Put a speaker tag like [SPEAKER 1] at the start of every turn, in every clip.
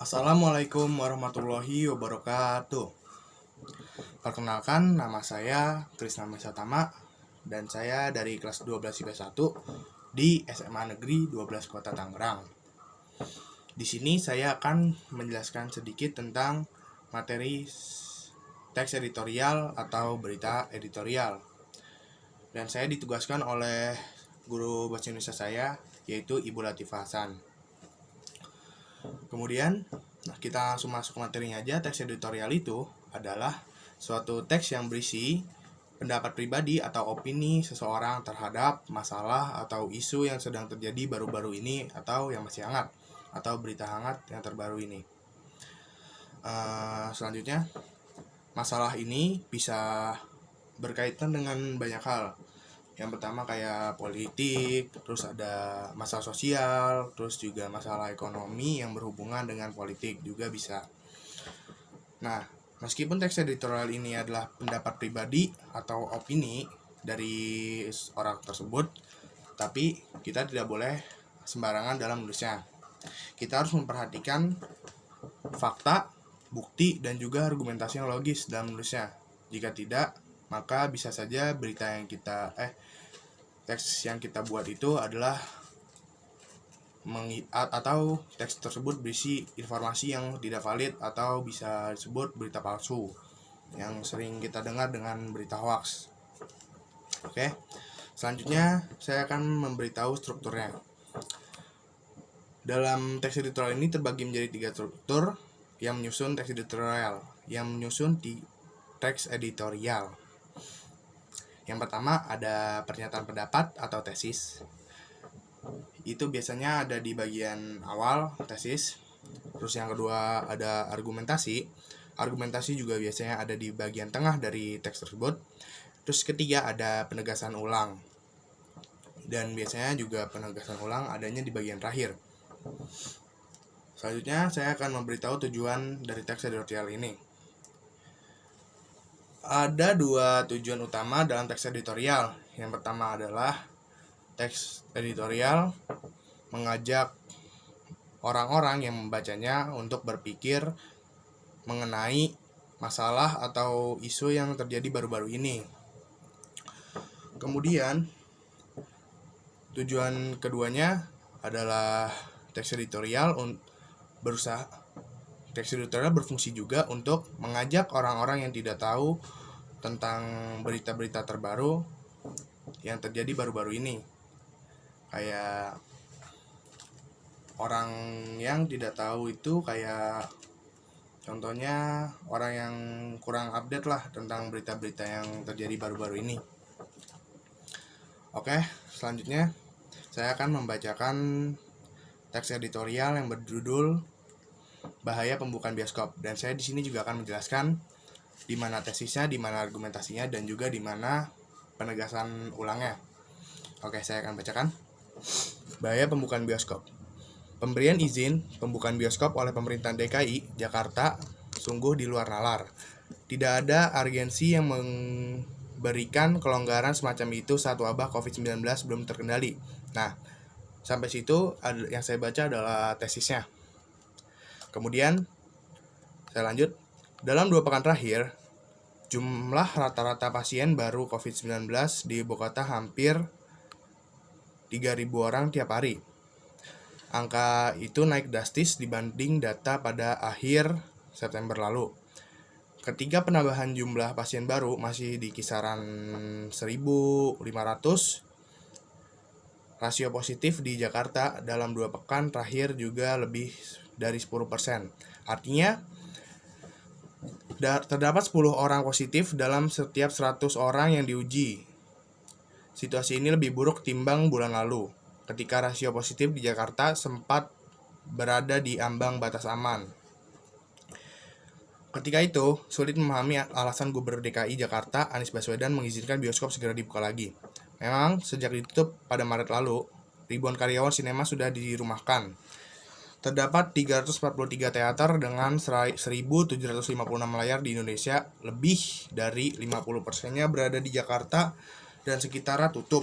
[SPEAKER 1] Assalamualaikum warahmatullahi wabarakatuh. Perkenalkan, nama saya Krisna Mesatama dan saya dari kelas 12 IPS 1 di SMA Negeri 12 Kota Tangerang. Di sini saya akan menjelaskan sedikit tentang materi teks editorial atau berita editorial. Dan saya ditugaskan oleh guru bahasa Indonesia saya, yaitu Ibu Latifah Hasan. Kemudian, kita langsung masuk ke materinya aja. Teks editorial itu adalah suatu teks yang berisi pendapat pribadi atau opini seseorang terhadap masalah atau isu yang sedang terjadi baru-baru ini atau yang masih hangat atau berita hangat yang terbaru ini. Selanjutnya, masalah ini bisa berkaitan dengan banyak hal. Yang pertama kayak politik, terus ada masalah sosial, terus juga masalah ekonomi yang berhubungan dengan politik juga bisa. Nah, meskipun teks editorial ini adalah pendapat pribadi atau opini dari orang tersebut, tapi kita tidak boleh sembarangan dalam menulisnya. Kita harus memperhatikan fakta, bukti, dan juga argumentasi yang logis dalam menulisnya. Jika tidak, maka bisa saja berita yang teks yang kita buat itu adalah atau teks tersebut berisi informasi yang tidak valid atau bisa disebut berita palsu yang sering kita dengar dengan berita hoax. Oke. Selanjutnya saya akan memberitahu strukturnya. Dalam teks editorial ini terbagi menjadi 3 struktur yang menyusun teks editorial. Yang pertama ada pernyataan pendapat atau tesis. Itu biasanya ada di bagian awal tesis. Terus yang kedua ada argumentasi. Argumentasi juga biasanya ada di bagian tengah dari teks tersebut. Terus ketiga ada penegasan ulang. Dan biasanya juga penegasan ulang adanya di bagian terakhir. Selanjutnya saya akan memberitahu tujuan dari teks editorial ini. Ada 2 tujuan utama dalam teks editorial. Yang pertama adalah teks editorial mengajak orang-orang yang membacanya untuk berpikir mengenai masalah atau isu yang terjadi baru-baru ini. Kemudian tujuan keduanya adalah teks editorial berfungsi juga untuk mengajak orang-orang yang tidak tahu tentang berita-berita terbaru yang terjadi baru-baru ini. Kayak orang yang tidak tahu itu kayak contohnya orang yang kurang update lah tentang berita-berita yang terjadi baru-baru ini. Oke, selanjutnya saya akan membacakan teks editorial yang berjudul Bahaya Pembukaan Bioskop, dan saya di sini juga akan menjelaskan di mana tesisnya, di mana argumentasinya, dan juga di mana penegasan ulangnya. Oke, saya akan bacakan. Bahaya Pembukaan Bioskop. Pemberian izin pembukaan bioskop oleh pemerintah DKI Jakarta sungguh di luar nalar. Tidak ada urgensi yang memberikan kelonggaran semacam itu saat wabah COVID-19 belum terkendali. Nah, sampai situ yang saya baca adalah tesisnya. Kemudian saya lanjut. Dalam 2 pekan terakhir, jumlah rata-rata pasien baru COVID-19 di ibu kota hampir 3.000 orang tiap hari. Angka itu naik drastis dibanding data pada akhir September lalu. Ketika penambahan jumlah pasien baru masih di kisaran 1.500, rasio positif di Jakarta dalam 2 pekan terakhir juga lebih dari 10%. Artinya, terdapat 10 orang positif dalam setiap 100 orang yang diuji. Situasi ini lebih buruk timbang bulan lalu, ketika rasio positif di Jakarta sempat berada di ambang batas aman. Ketika itu, sulit memahami alasan Gubernur DKI Jakarta Anies Baswedan mengizinkan bioskop segera dibuka lagi. Memang, sejak ditutup pada Maret lalu, ribuan karyawan sinema sudah dirumahkan. Terdapat 343 teater dengan 1.756 layar di Indonesia, lebih dari 50%-nya berada di Jakarta dan sekitarnya tutup.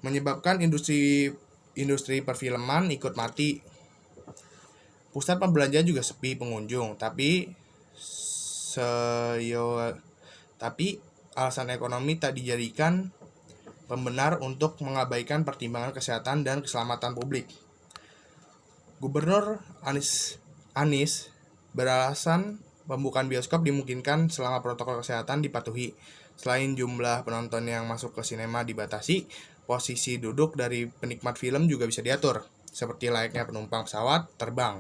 [SPEAKER 1] Menyebabkan industri perfilman ikut mati. Pusat perbelanjaan juga sepi pengunjung, tapi alasan ekonomi tak dijadikan pembenar untuk mengabaikan pertimbangan kesehatan dan keselamatan publik. Gubernur Anies beralasan pembukaan bioskop dimungkinkan selama protokol kesehatan dipatuhi. Selain jumlah penonton yang masuk ke sinema dibatasi, posisi duduk dari penikmat film juga bisa diatur, seperti layaknya penumpang pesawat terbang.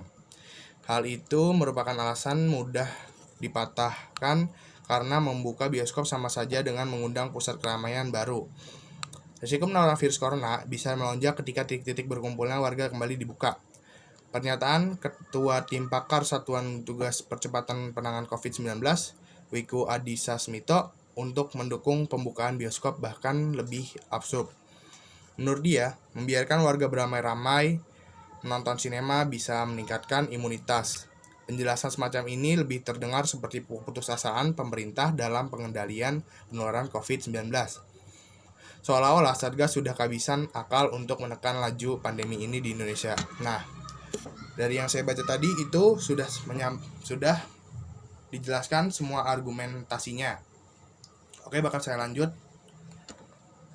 [SPEAKER 1] Hal itu merupakan alasan mudah dipatahkan karena membuka bioskop sama saja dengan mengundang pusat keramaian baru. Risiko penularan virus corona bisa melonjak ketika titik-titik berkumpulnya warga kembali dibuka. Pernyataan Ketua Tim Pakar Satuan Tugas Percepatan Penanganan COVID-19, Wiku Adhisa Smito, untuk mendukung pembukaan bioskop bahkan lebih absurd. Menurut dia, membiarkan warga beramai-ramai menonton sinema bisa meningkatkan imunitas. Penjelasan semacam ini lebih terdengar seperti keputusasaan pemerintah dalam pengendalian penularan COVID-19. Seolah-olah Satgas sudah kehabisan akal untuk menekan laju pandemi ini di Indonesia. Nah, dari yang saya baca tadi itu sudah dijelaskan semua argumentasinya. Oke, bakal saya lanjut.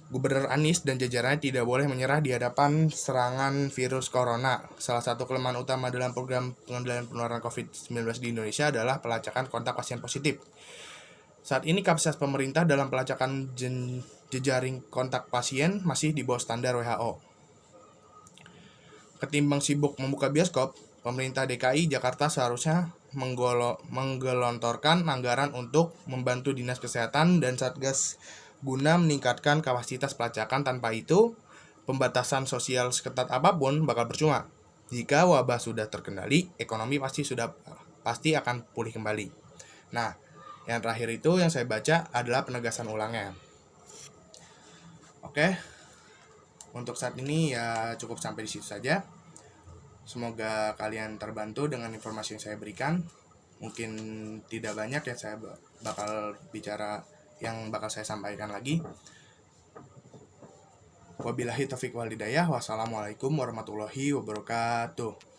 [SPEAKER 1] Gubernur Anies dan jajarannya tidak boleh menyerah di hadapan serangan virus corona. Salah satu kelemahan utama dalam program pengendalian penularan COVID-19 di Indonesia adalah pelacakan kontak pasien positif. Saat ini kapasitas pemerintah dalam pelacakan jejaring kontak pasien masih di bawah standar WHO. Ketimbang sibuk membuka bioskop, pemerintah DKI Jakarta seharusnya menggelontorkan anggaran untuk membantu Dinas Kesehatan dan Satgas guna meningkatkan kapasitas pelacakan. Tanpa itu, pembatasan sosial seketat apapun bakal percuma. Jika wabah sudah terkendali, ekonomi pasti akan pulih kembali. Nah, yang terakhir itu yang saya baca adalah penegasan ulangnya. Oke, untuk saat ini ya cukup sampai di situ saja. Semoga kalian terbantu dengan informasi yang saya berikan. Mungkin tidak banyak yang saya bakal saya sampaikan lagi. Wabillahi taufiq wal hidayah. Wassalamualaikum warahmatullahi wabarakatuh.